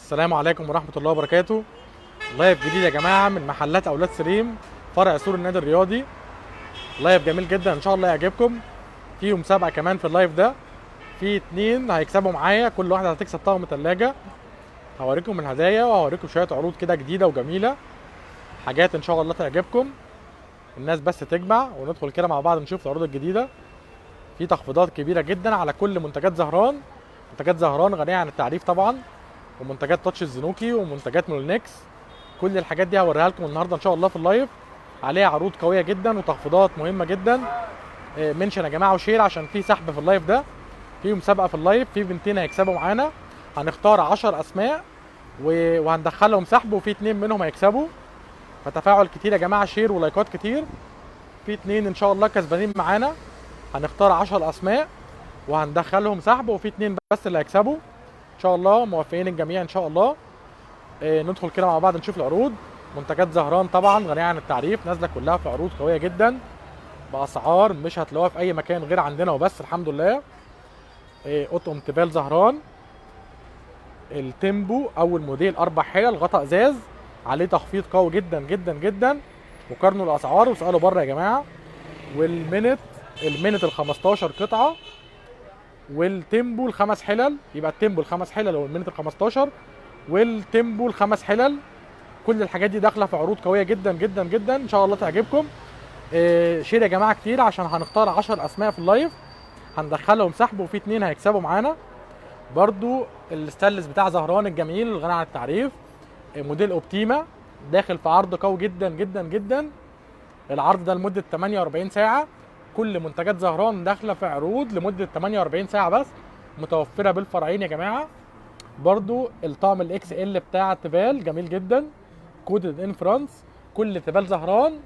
السلام عليكم ورحمة الله وبركاته. لايف جديد يا جماعة من محلات أولاد سليم، فرع سور النادي الرياضي. لايف جميل جدا إن شاء الله يعجبكم. في مسابقة كمان في اللايف ده، في 2 هيكسبوا معايا، كل واحدة هتكسب طقم تلاجة. هوريكم الهدايا وهوريكم شوية عروض كده جديدة وجميلة، حاجات إن شاء الله تعجبكم. الناس بس تجمع وندخل كده مع بعض نشوف العروض الجديدة. في تخفيضات كبيرة جدا على كل منتجات زهران. منتجات زهران غنية عن التعريف طبعا، ومنتجات تاتش الزنوكي ومنتجات مولنكس. كل الحاجات دي هوريها لكم النهارده ان شاء الله في اللايف، عليها عروض قويه جدا وتخفيضات مهمه جدا. منشن يا جماعه وشير عشان في سحب في اللايف ده، في مسابقه في اللايف، في بنتين هيكسبوا معانا. هنختار 10 اسماء وهندخلهم سحب، وفي 2 منهم هيكسبوا. فتفاعل كتير يا جماعه، شير ولايكات كتير. في 2 ان شاء الله كسبانين معانا. هنختار 10 اسماء وهندخلهم سحب، وفي 2 بس اللي هيكسبوا ان شاء الله. موفقين الجميع ان شاء الله. ندخل كده مع بعض نشوف العروض. منتجات زهران طبعا غنية عن التعريف، نازله كلها في عروض قويه جدا باسعار مش هتلاقوها في اي مكان غير عندنا وبس، الحمد لله. قطن تيفال زهران التيمبو، اول موديل 4 حلل غطاء ازاز، عليه تخفيض قوي جدا جدا جدا. وقارنوا الاسعار واسالوا بره يا جماعه. المينت ال 15 قطعه، والتيمبو ال5 حلل. يبقى التيمبو ال5 حلل والمينت ال15 والتيمبو ال5 حلل. كل الحاجات دي داخله في عروض قويه جدا جدا جدا ان شاء الله تعجبكم. شير يا جماعه كتير عشان هنختار 10 اسماء في اللايف، هندخلهم سحب، وفي 2 هيكسبوا معانا. برضو الستانلس بتاع زهران الجميل الغني عن التعريف، موديل اوبتيما، داخل في عرض قوي جدا جدا جدا. العرض ده لمده 48 ساعه. كل منتجات زهران داخله في عروض لمده 48 ساعه بس، متوفره بالفرعين يا جماعه. برضو الطقم الاكس ال بتاع تيفال جميل جدا، كودد ان فرانس. كل تيفال زهران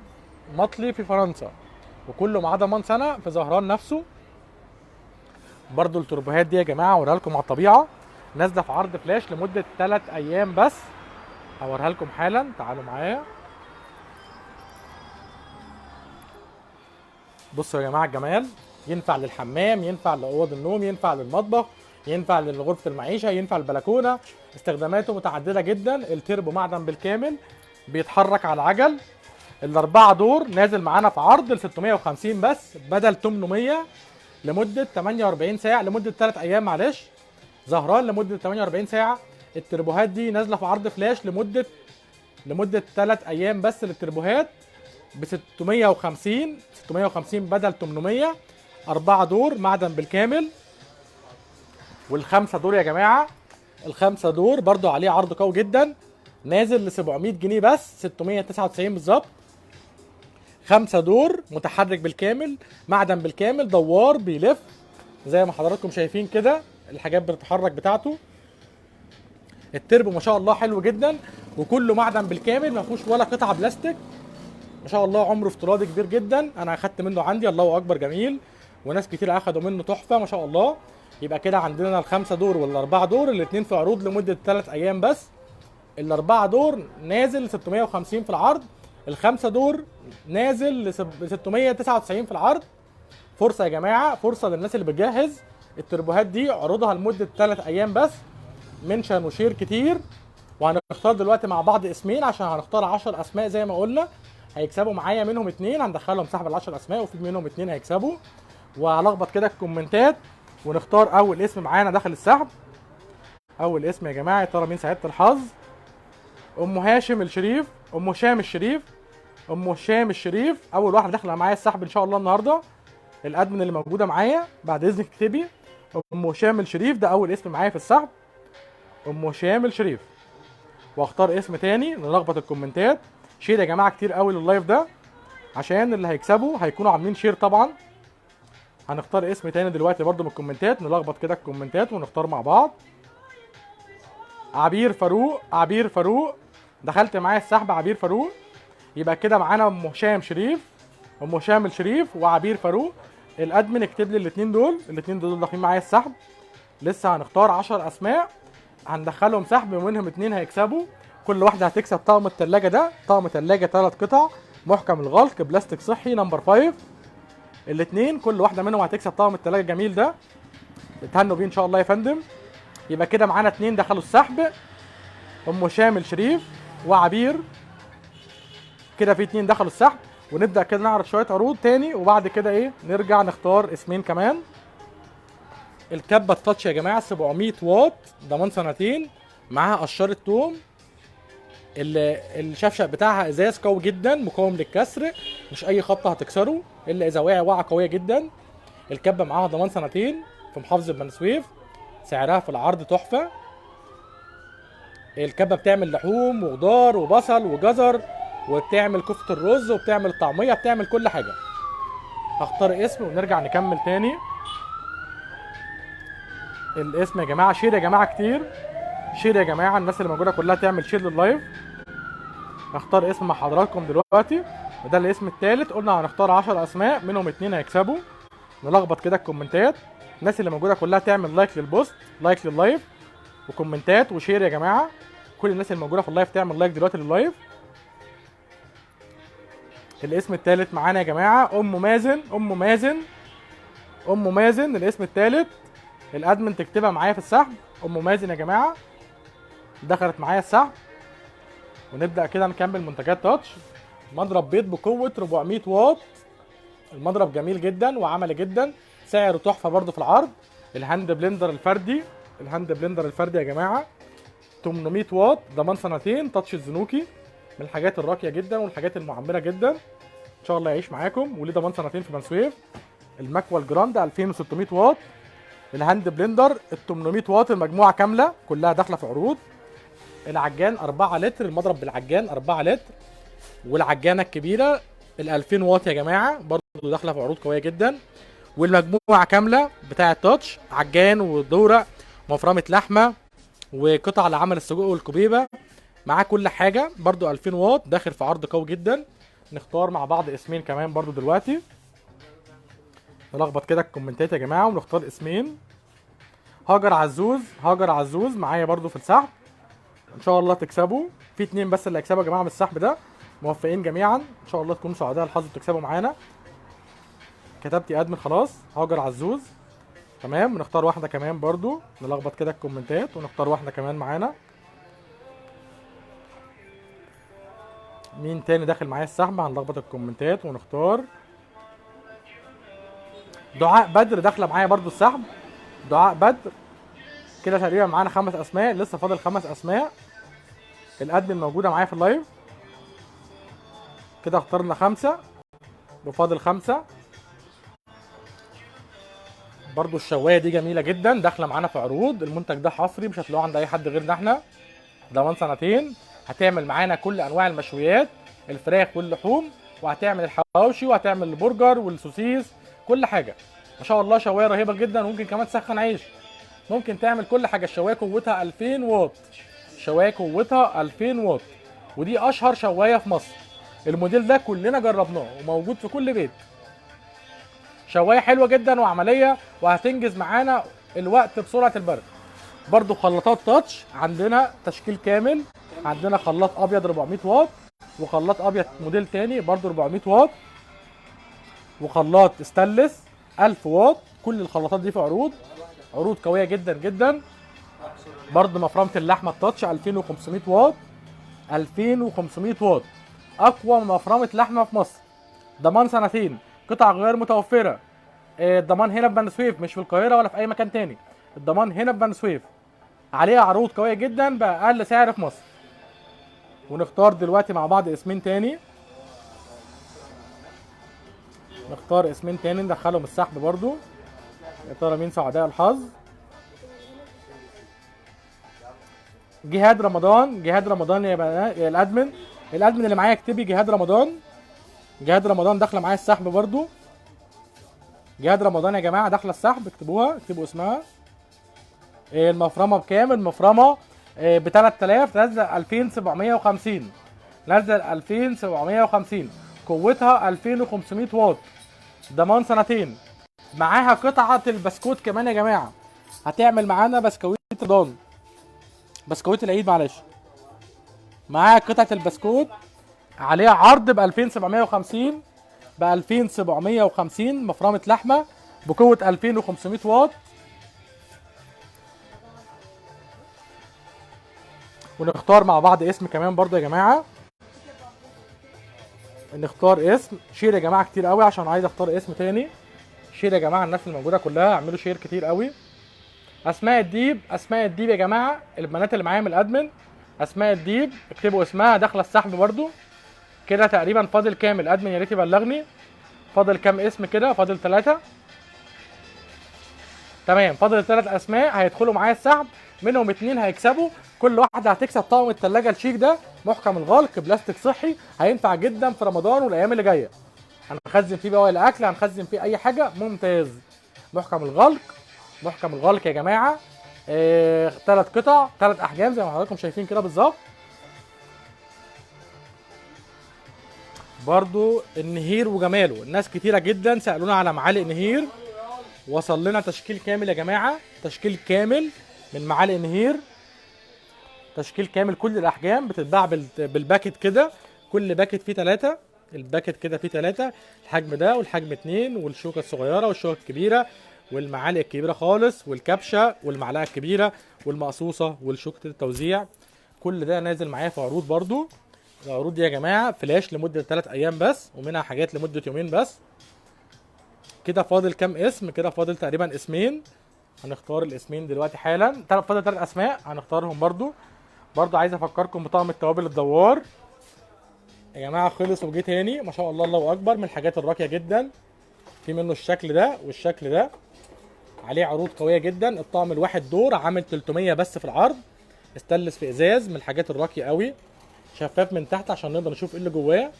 مطلي في فرنسا، وكله معاه ضمان سنه في زهران نفسه. برضو التربوهات دي يا جماعه اوريها لكم على الطبيعه، نازله في عرض فلاش لمده 3 ايام بس. هوريها لكم حالا، تعالوا معايا. بصوا يا جماعه الجمال، ينفع للحمام، ينفع لاوض النوم، ينفع للمطبخ، ينفع لغرفه المعيشه، ينفع البلكونه. استخداماته متعدده جدا. التربو معدن بالكامل، بيتحرك على العجل. ال4 دور نازل معانا في عرض ل 650 بس بدل 800 لمده 48 ساعه، لمده 3 ايام معلش. زهران لمده 48 ساعه. التربوهات دي نازله في عرض فلاش لمده 3 ايام بس. للتربوهات ب 650 بدل 800. 4 دور معدن بالكامل. والخمسه دور يا جماعه، ال5 دور برضو عليه عرض قوي جدا، نازل ل 700 جنيه بس، 699 بالظبط. 5 دور متحرك بالكامل، معدن بالكامل، دوار بيلف زي ما حضراتكم شايفين كده، الحاجات بتتحرك بتاعته. التربو ما شاء الله حلو جدا، وكله معدن بالكامل، ما فيهوش ولا قطعه بلاستيك. ما شاء الله عمره افتراضي كبير جدا. انا اخدت منه عندي، الله اكبر جميل، وناس كتير اخدوا منه تحفه ما شاء الله. يبقى كده عندنا ال5 دور وال4 دور، الاثنين في عروض لمده 3 ايام بس. ال4 دور نازل 650 في العرض، ال5 دور نازل ل 699 في العرض. فرصه يا جماعه، فرصه للناس اللي بتجهز. التربوهات دي عروضها لمده 3 ايام بس. منشن وشير كتير. وهنختار دلوقتي مع بعض اسمين، عشان هنختار 10 اسماء زي ما قلنا. هيكسبوا معايا منهم 2، هندخلهم سحب ال10 اسماء، وفي منهم 2 هيكسبوا. وهلخبط كده الكومنتات ونختار اول اسم معانا داخل السحب. اول اسم يا جماعه، يا ترى مين سعاده الحظ؟ ام هاشم الشريف، ام هشام الشريف، ام هشام الشريف اول واحده داخله معايا السحب ان شاء الله النهارده. الادمن اللي موجوده معايا بعد اذنك اكتبي ام هشام الشريف، ده اول اسم معايا في السحب، ام هشام الشريف. واختار اسم تاني، نلخبط الكومنتات. شير يا جماعه كتير قوي لللايف ده، عشان اللي هيكسبوا هيكونوا عاملين شير طبعا. هنختار اسم تاني دلوقتي برضو من الكومنتات، نلخبط كده الكومنتات ونختار مع بعض. عبير فاروق، عبير فاروق دخلت معايا السحب، عبير فاروق. يبقى كده معانا ام هشام شريف، ام هشام الشريف وعبير فاروق. الادمن اكتب لي الاثنين دول داخلين معايا السحب. لسه هنختار 10 اسماء، هندخلهم سحب، ومنهم 2 هيكسبوا. كل واحده هتكسب طقم الثلاجه ده، طقم ثلاجه 3 قطع محكم الغلق بلاستيك صحي نمبر 5. الاثنين كل واحده منهم هتكسب طقم الثلاجه الجميل ده. اتهنوا بيه ان شاء الله يا فندم. يبقى كده معانا 2 دخلوا السحب. ام شامل شريف وعبير. كده في 2 دخلوا السحب، ونبدا كده نعرض شويه عروض تاني، وبعد كده ايه نرجع نختار اسمين كمان. الكبه التاتش يا جماعه 700 واط ضمان سنتين، معاها قشره توم. الشفشق بتاعها ازاز قوي جدا مقاوم للكسر، مش اي خبطه هتكسره الا اذا وقع وقعه قويه جدا. الكبه معاها ضمان سنتين في محافظه بني سويف، سعرها في العرض تحفه. الكبه بتعمل لحوم وخضار وبصل وجزر، وبتعمل كفته الرز، وبتعمل الطعميه، بتعمل كل حاجه. هختار اسم ونرجع نكمل تاني. الاسم يا جماعه شير يا جماعه كتير، شير يا جماعه، الناس اللي موجوده كلها تعمل شير لللايف. هختار اسم مع حضراتكم دلوقتي، وده الاسم الثالث. قلنا هنختار 10 اسماء، منهم 2 هيكسبوا. نلخبط كده الكومنتات، الناس اللي موجوده كلها تعمل لايك للبوست، لايك لللايف، وكومنتات وشير يا جماعه. كل الناس اللي موجوده في اللايف تعمل لايك دلوقتي لللايف. الاسم الثالث معانا يا جماعه ام مازن، ام مازن، ام مازن الاسم الثالث. الادمن تكتبها معايا في السحب، ام مازن يا جماعه دخلت معايا السحب. ونبدا كده نكمل منتجات تاتش. مضرب بيض بقوه 400 واط، المضرب جميل جدا وعملي جدا، سعره تحفه برده في العرض. الهاند بلندر الفردي، الهاند بلندر الفردي يا جماعه 800 واط ضمان سنتين، تاتش الزنوكي، من الحاجات الراقيه جدا والحاجات المعمره جدا، ان شاء الله يعيش معاكم وليه ضمان سنتين في بني سويف. المكوى الجراند 2600 واط. الهاند بلندر ال 800 واط المجموعه كامله كلها داخله في عروض. العجان 4 لتر، المضرب بالعجان 4 لتر. والعجانه الكبيره ال 2000 واط يا جماعه برضه داخله في عروض قويه جدا. والمجموعه كامله بتاعه تاتش، عجان ودوره ومفرمه لحمه وقطع لعمل السجق والكبيبه، معاه كل حاجه برضه 2000 واط داخل في عرض قوي جدا. نختار مع بعض اسمين كمان برضه دلوقتي. نلخبط كده الكومنتات يا جماعه ونختار اسمين. هاجر عزوز، هاجر عزوز معايا برضه في السحب، ان شاء الله تكسبوا. في 2 بس اللي هيكسبوا يا جماعه من السحب ده، موفقين جميعا ان شاء الله تكونوا سعداء الحظ وتكسبوا معانا. كتبتي ادمن خلاص، هاجر عزوز تمام. نختار واحده كمان برضو، نلخبط كده الكومنتات ونختار واحده كمان معانا. مين تاني داخل معايا السحب؟ هنلخبط الكومنتات ونختار. دعاء بدر داخله معايا برضو السحب، دعاء بدر. كده تقريبا معانا 5 اسماء، لسه فاضل 5 اسماء. الادمن موجوده معايا في اللايف. كده اخترنا 5 وفاضل 5. برضو الشوايه دي جميله جدا داخله معانا في عروض. المنتج ده حصري مش هتلاقوه عند اي حد غيرنا احنا، ضمان سنتين. هتعمل معانا كل انواع المشويات، الفراخ واللحوم، وهتعمل الحواوشي وهتعمل البرجر والسوسيس، كل حاجه ما شاء الله. شوايه رهيبه جدا، وممكن كمان تسخن عيش، ممكن تعمل كل حاجه. الشوايه قوتها 2000 واط، شوايه قوتها 2000 واط، ودي اشهر شوايه في مصر. الموديل ده كلنا جربناه وموجود في كل بيت. شوايه حلوه جدا وعمليه، وهتنجز معانا الوقت بسرعه البرد. برضو خلاطات تاتش عندنا تشكيل كامل، عندنا خلاط ابيض 400 واط، وخلاط ابيض موديل تاني برضو 400 واط، وخلاط استانلس 1000 واط. كل الخلاطات دي في عروض، عروض قويه جدا جدا. برضو مفرمه اللحمه التاتش 2500 واط، 2500 واط، اقوى مفرمه لحمه في مصر، ضمان سنتين، قطع غيار متوفره. الضمان هنا في بني سويف، مش في القاهره ولا في اي مكان تاني، الضمان هنا في بني سويف. عليها عروض قويه جدا باقل سعر في مصر. ونختار دلوقتي مع بعض اسمين تاني، نختار اسمين تاني ندخلهم السحب برضو. يا ترى مين سعداء الحظ؟ جهاد رمضان، جهاد رمضان يا الادمن، الادمن اللي معايا اكتبي جهاد رمضان. جهاد رمضان داخله معايا السحب برضو. جهاد رمضان يا جماعه داخله السحب، اكتبوها، اكتبوا اسمها. المفرمه بكام؟ المفرمه ب 3000، نازله 2750، نازله 2750، قوتها 2500 واط، ضمان سنتين. معاها قطعه البسكوت كمان يا جماعه، هتعمل معانا بسكويت رمضان، بسكويت العيد معلش. معاها قطعه البسكوت عليها عرض ب 2750، ب 2750 مفرمه لحمه بقوه 2500 واط. ونختار مع بعض اسم كمان برضو يا جماعه. نختار اسم شير يا جماعه كتير قوي عشان عايز اختار اسم تاني. شير يا جماعه، الناس الموجوده كلها اعملوا شير كتير قوي. اسماء الديب، اسماء الديب يا جماعه، البنات اللي معايا من الادمن اسماء الديب اكتبوا اسمها داخله السحب برضو. كده تقريبا فاضل كام الادمن؟ يا ريت يبلغني فاضل كام اسم كده. فاضل 3. تمام، فاضل 3 اسماء هيدخلوا معايا السحب، منهم 2 هيكسبوا. كل واحده هتكسب طقم الثلاجه الشيك ده محكم الغلق بلاستيك صحي، هينفع جدا في رمضان والايام اللي جايه. هنخزن فيه بواقي الاكل، هنخزن فيه اي حاجه، ممتاز. محكم الغلق، محكم الغلق يا جماعه. 3 قطع 3 احجام زي ما حضراتكم شايفين كده بالظبط. برضو النهير وجماله، الناس كتيره جدا سالونا على معالق نهير. وصل لنا تشكيل كامل يا جماعه، تشكيل كامل من معالق نهير، تشكيل كامل كل الاحجام بتتباع بالباكت كده. كل باكت فيه 3، الباكت كده فيه 3، الحجم ده والحجم 2 والشوكه الصغيره والشوكه الكبيره والمعالق الكبيره خالص والكبشه والمعلقه الكبيره والمقصوصه والشوكه التوزيع. كل ده نازل معايا في عروض برضو. العروض دي يا جماعه فلاش لمده 3 ايام بس، ومنها حاجات لمده يومين بس. كده فاضل كام اسم؟ كده فاضل تقريبا اسمين. هنختار الاسمين دلوقتي حالا. فاضل 3 اسماء هنختارهم برضو. عايز افكركم بطقم التوابل الدوار يا جماعه، خلص وجه تاني ما شاء الله الله اكبر، من الحاجات الراقيه جدا. في منه الشكل ده والشكل ده، عليه عروض قويه جدا. الطقم الواحد دور عامل 300 بس في العرض، استانلس في ازاز، من الحاجات الراقيه قوي. شفاف من تحت عشان نقدر نشوف ايه اللي جواه.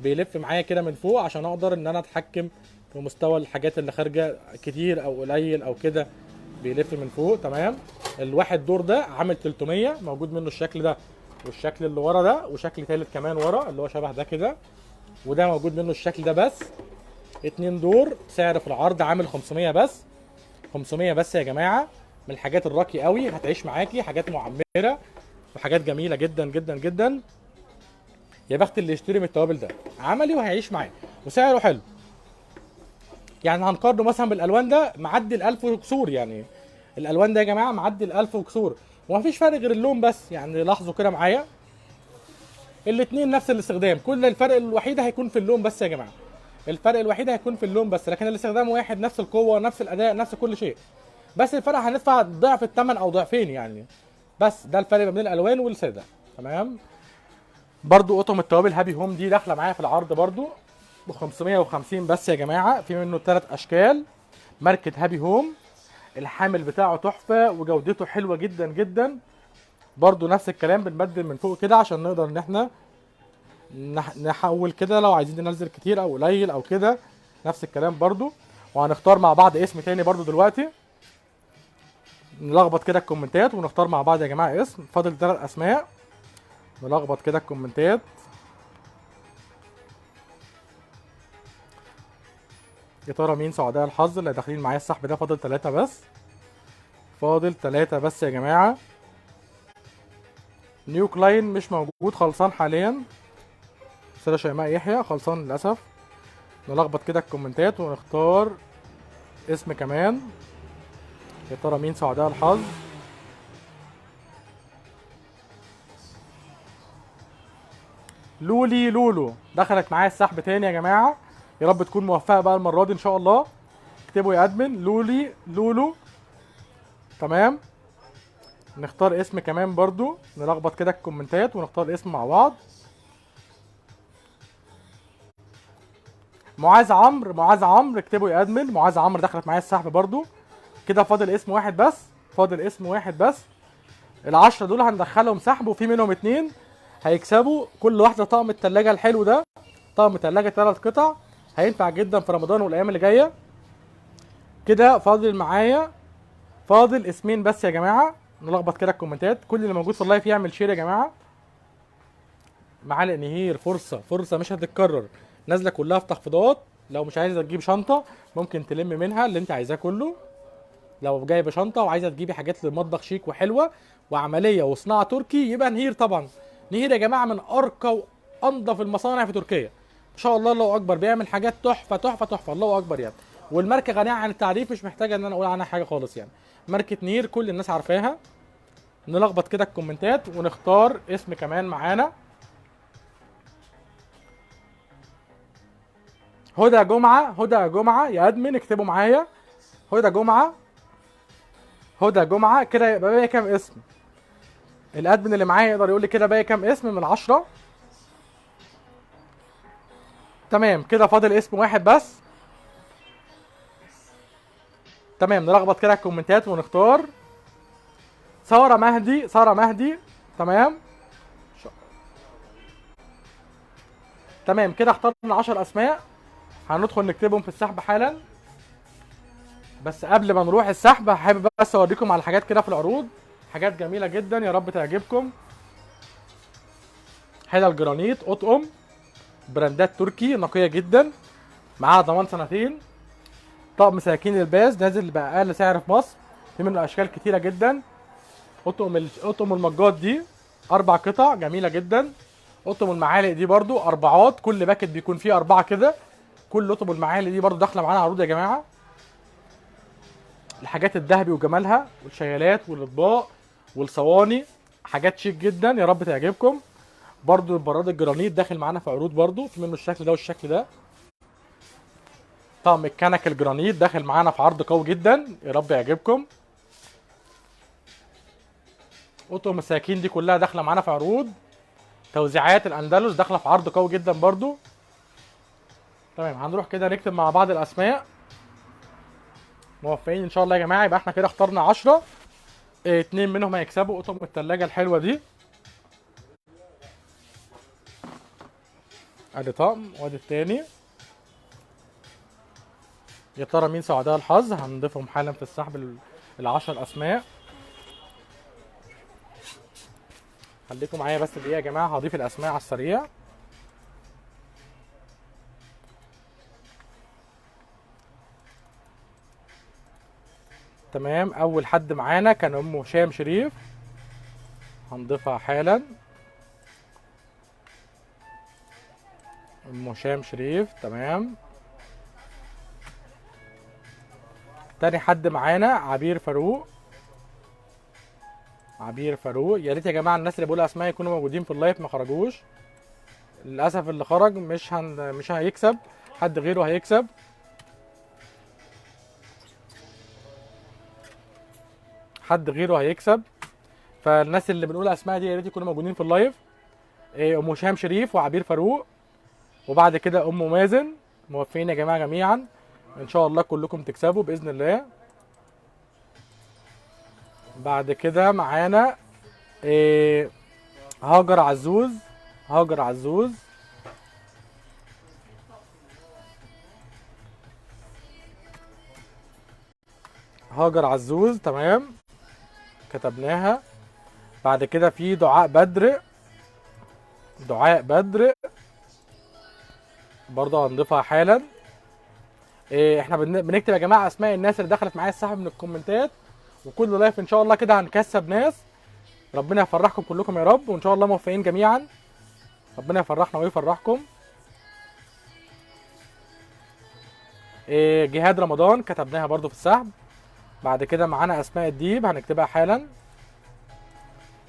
بيلف معايا كده من فوق عشان اقدر ان انا اتحكم في مستوى الحاجات اللي خارجه كتير او قليل او كده. بيلف من فوق. تمام. الواحد دور ده عامل 300، موجود منه الشكل ده والشكل اللي ورا ده وشكل ثالث كمان ورا اللي هو شبه ده كده، وده موجود منه الشكل ده بس. 2 دور، سعر في العرض عامل 500 بس. 500 بس يا جماعه، من الحاجات الراقيه قوي، هتعيش معاكي، حاجات معمره وحاجات جميله جدا جدا جدا. يا بخت اللي يشتري من التوابل ده، عملي وهيعيش معاه وسعره حلو. يعني هنقارنه مثلا بالالوان ده معدي ال1000 وكسور، يعني الالوان ده يا جماعه معدي ال1000 وكسور، ومفيش فرق غير اللون بس. يعني لاحظوا كده معايا الاثنين نفس الاستخدام، كل الفرق الوحيد هيكون في اللون بس يا جماعه. الفرق الوحيد هيكون في اللون بس، لكن الاستخدام واحد، نفس القوه نفس الاداء نفس كل شيء. بس الفرق هندفع ضعف الثمن او ضعفين يعني. بس ده الفرق ما بين الالوان والساده. تمام. برضو قطم التوابل هابي هوم دي داخله معايا في العرض برضو ب 550 بس يا جماعه. في منه 3 اشكال، ماركه هابي هوم. الحامل بتاعه تحفه وجودته حلوه جدا جدا. برضو نفس الكلام، بنبدل من فوق كده عشان نقدر ان احنا نحول كده لو عايزين ننزل كتير او قليل او كده. نفس الكلام برضو. وهنختار مع بعض اسم تاني برضو دلوقتي، نلخبط كده الكومنتات ونختار مع بعض يا جماعه اسم. فاضل 3 اسماء، نلخبط كده الكومنتات. يا ترى مين سعداء الحظ اللي داخلين معايا السحب ده؟ فاضل 3 بس، فاضل 3 بس يا جماعه. نيو كلاين مش موجود، خلصان حاليا. سيدة شيماء يحيى خلصان للاسف. نلخبط كده الكومنتات ونختار اسم كمان. يا ترى مين سعداء الحظ؟ لولي لولو دخلت معايا السحب تاني يا جماعه. يا رب تكون موفقه بقى المره دي ان شاء الله. اكتبوا يا ادمن لولي لولو. تمام. نختار اسم كمان برضو، نلخبط كده الكومنتات ونختار اسم مع بعض. معاذ عمرو، معاذ عمرو اكتبوا يا ادمن. معاذ عمرو دخلت معايا السحب برضو. كده فاضل اسم واحد بس، فاضل اسم واحد بس. ال10 دول هندخلهم سحب، وفي منهم 2 هيكسبوا كل واحده طقم التلاجة الحلو ده. طقم تلاجة 3 قطع، هينفع جدا في رمضان والايام اللي جايه. كده فاضل معايا فاضل اسمين بس يا جماعه. نلخبط كده الكومنتات. كل اللي موجود في اللايف يعمل شير يا جماعه. معالق نهير فرصه فرصه مش هتتكرر، نازله كلها في تخفيضات. لو مش عايزه تجيب شنطه ممكن تلم منها اللي انت عايزاه كله. لو جايبه شنطه وعايزه تجيبي حاجات للمطبخ شيك وحلوه وعمليه وصناعه تركي، يبقى نهير طبعا. نهير يا جماعه من ارقى وانظف المصانع في تركيا ما شاء الله الله اكبر. بيعمل حاجات تحفه تحفه تحفه الله اكبر يعني. والماركه غنيه عن التعريف، مش محتاجه ان انا اقول عنها حاجه خالص يعني. ماركه نير كل الناس عارفاها. نلخبط كده الكومنتات ونختار اسم كمان معانا. هدى جمعة، هدى جمعة يا ادمن اكتبوا معايا. هدى جمعة، هدى جمعة. كده يبقى باقي كام اسم؟ الادمن اللي معايا يقدر يقول لي كده باقي كام اسم من 10؟ تمام كده فاضل اسم واحد بس. تمام نلخبط كده الكومنتات ونختار. سارة مهدي، سارة مهدي. تمام تمام كده اخترنا 10 اسماء، هندخل نكتبهم في السحب حالا. بس قبل ما نروح السحب حابب بس اوريكم على حاجات كده في العروض، حاجات جميله جدا يا رب تعجبكم. حلل جرانيت اطقم براندات تركي نقيه جدا، معاها ضمان سنتين. طقم سكاكين الباز نازل باقل سعر في مصر، في منه اشكال كتيره جدا. اطقم المجات دي 4 قطع جميله جدا. اطقم المعالق دي برضو اربعات، كل باكت بيكون فيه 4 كده. كل اطقم المعالق دي برضو داخله معانا عروض يا جماعه. الحاجات الذهبي وجمالها، والشيالات والاطباق والصواني، حاجات شيك جدا يا رب تعجبكم. برضو البراد الجرانيت داخل معانا في عروض، برضو في منه الشكل ده والشكل ده. طقم الكنك الجرانيت داخل معانا في عرض قوي جدا يا رب يعجبكم. اطقم السكاكين دي كلها داخله معانا في عروض. توزيعات الاندلس داخله في عرض قوي جدا برضو. تمام هنروح كده نكتب مع بعض الاسماء. موفقين ان شاء الله يا جماعه. يبقى احنا كده اخترنا 10، 2 منهم هيكسبوا اطقم الثلاجه الحلوه دي. ادي طقم وادي التاني. يا ترى مين سعداء الحظ؟ هنضيفهم حالا في السحب ال10 اسماء. خليكم معايا بس دقيقه يا جماعه، هضيف الاسماء على السريع. تمام اول حد معانا كان ام هشام شريف، هنضيفها حالا. ام هشام شريف تمام. تاني حد معانا عبير فاروق، عبير فاروق. يا ريت يا جماعه الناس اللي بيقولوا اسماء يكونوا موجودين في اللايف ما خرجوش. للاسف اللي خرج مش هيكسب، حد غيره هيكسب. حد غيره هيكسب. فالناس اللي بنقول اسماء دي يا ريت يكونوا موجودين في اللايف. ام هشام شريف وعبير فاروق، وبعد كده ام مازن. موفقين يا جماعه جميعا، ان شاء الله كلكم تكسبوا باذن الله. بعد كده معانا هاجر عزوز، هاجر عزوز. هاجر عزوز تمام كتبناها. بعد كده في دعاء بدر، دعاء بدر برضه هنضيفها حالا. احنا بنكتب يا جماعه اسماء الناس اللي دخلت معايا السحب من الكومنتات، وكل لايف ان شاء الله كده هنكسب ناس. ربنا يفرحكم كلكم يا رب، وان شاء الله موفقين جميعا. ربنا يفرحنا ويفرحكم. جهاد رمضان كتبناها برضو في السحب. بعد كده معانا اسماء الديب هنكتبها حالا،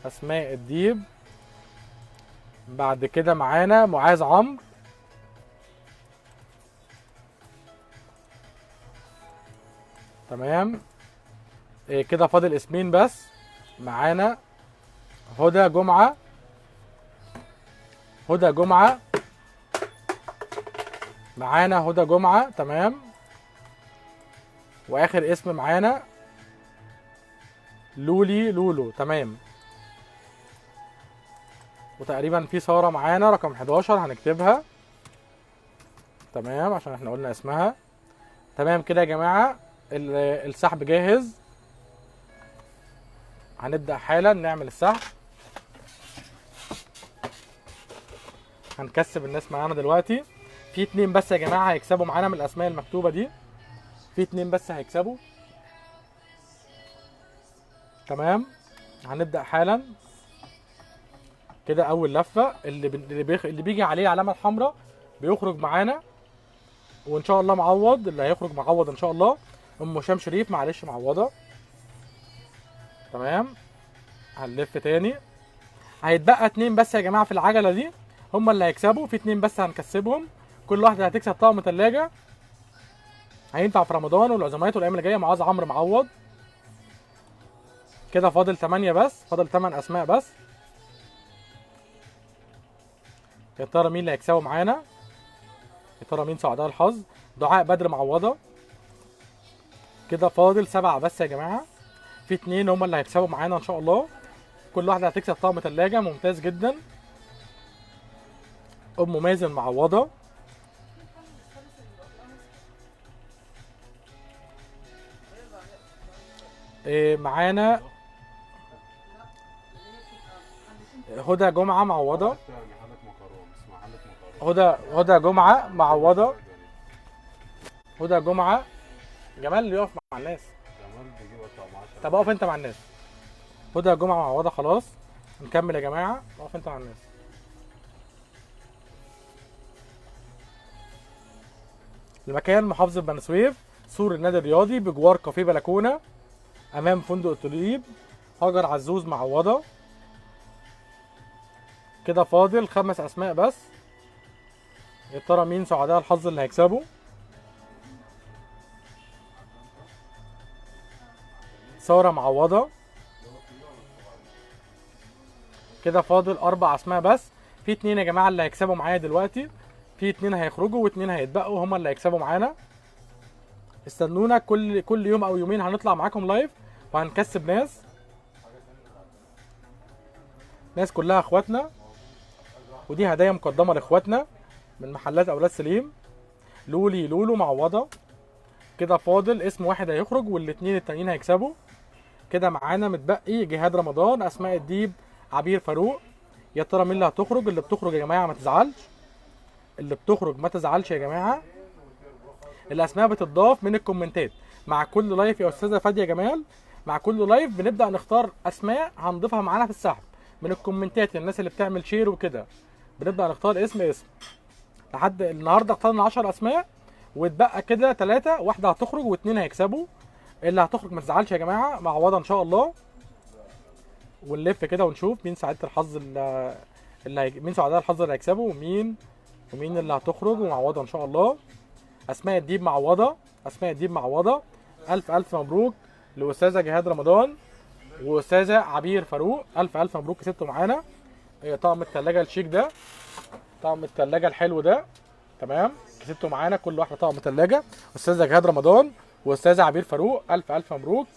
اسماء الديب. بعد كده معانا معاذ عمرو. تمام كده فاضل اسمين بس. معانا هدى جمعة، هدى جمعة. معانا هدى جمعة تمام. واخر اسم معانا لولي لولو تمام. وتقريبا في سارة معانا رقم 11 هنكتبها تمام عشان احنا قلنا اسمها. تمام كده يا جماعة السحب جاهز. هنبدأ حالا نعمل السحب. هنكسب الناس معانا دلوقتي. في 2 بس يا جماعة هيكسبوا معانا من الاسماء المكتوبة دي، في 2 بس هيكسبوا. تمام هنبدأ حالا كده. اول لفة اللي بيجي عليه العلامة الحمراء بيخرج معانا، وان شاء الله معوض. اللي هيخرج معوض ان شاء الله ام هشام شريف، معلش معوضة. تمام هنلف تاني. هيتبقى 2 بس يا جماعه في العجله دي، هم اللي هيكسبوا. في 2 بس هنكسبهم، كل واحده هتكسب طقم ثلاجه. هينفع في رمضان والعزومات والايام اللي جايه. معاذ عمرو معوض. كده فاضل 8 بس، فاضل 8 اسماء بس. يا ترى مين اللي هيكسبوا معانا؟ يا ترى مين سعداء الحظ؟ دعاء بدر معوضه. كده فاضل 7 بس يا جماعه. في 2 هم اللي هيكسبوا معانا ان شاء الله. كل واحده هتكسب طقم ثلاجه. ممتاز جدا. ام مازن معوضه. معانا هدى جمعه معوضه. هدى جمعه معوضه. هدى جمعه. جمال اللي يقف مع الناس. طب اقف انت مع الناس. هدى جمعه معوضه. خلاص نكمل يا جماعه. اقف انت مع الناس. المكان محافظه بني سويف، سور النادي الرياضي بجوار كافيه بلكونه امام فندق التوليب. هاجر عزوز معوضه. كده فاضل 5 اسماء بس. يا ترى مين سعداء الحظ اللي هيكسبوا؟ ساره معوضه. كده فاضل 4 اسماء بس. في 2 يا جماعه اللي هيكسبوا معايا دلوقتي. في 2 هيخرجوا و2 هيتبقوا، هم اللي هيكسبوا معانا. استنونا كل يوم او يومين هنطلع معاكم لايف وهنكسب ناس كلها اخواتنا، ودي هدايا مقدمه لاخواتنا من محلات اولاد سليم. لولو معوضه. كده فاضل اسم واحد هيخرج والاثنين التانيين هيكسبوا. كده معانا متبقي جهاد رمضان، اسماء الديب، عبير فاروق. يا ترى مين اللي هتخرج؟ اللي بتخرج يا جماعه ما تزعلش، اللي بتخرج ما تزعلش يا جماعه. الاسماء بتضاف من الكومنتات مع كل لايف يا استاذه فاديه جمال. مع كل لايف بنبدا نختار اسماء هنضيفها معانا في السحب من الكومنتات. الناس اللي بتعمل شير وكده بنبدا نختار اسم. لحد النهارده اخترنا 10 اسماء واتبقى كده 3. واحده هتخرج و2 هيكسبوا. اللي هتخرج ما تزعلش يا جماعه، معوضه ان شاء الله. ونلف كده ونشوف مين سعاده الحظ مين سعداء الحظ اللي هيكسبوا ومين اللي هتخرج ومعوضه ان شاء الله. اسماء الديب معوضه. اسماء الديب معوضه. الف مبروك لاستاذه جهاد رمضان واستاذه عبير فاروق. الف مبروك كسبتوا معانا طقم الثلاجه الشيك ده، طقم الثلاجه الحلو ده. تمام، كسبتوا معانا كل واحده طقم ثلاجه. استاذه جهاد رمضان واستاذه عبير فاروق. الف مبروك.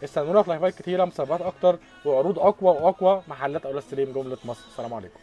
استنونا في لايفات كتيره، مسابقات اكتر وعروض اقوى واقوى. محلات اولاد سليم جمله مصر. السلام عليكم.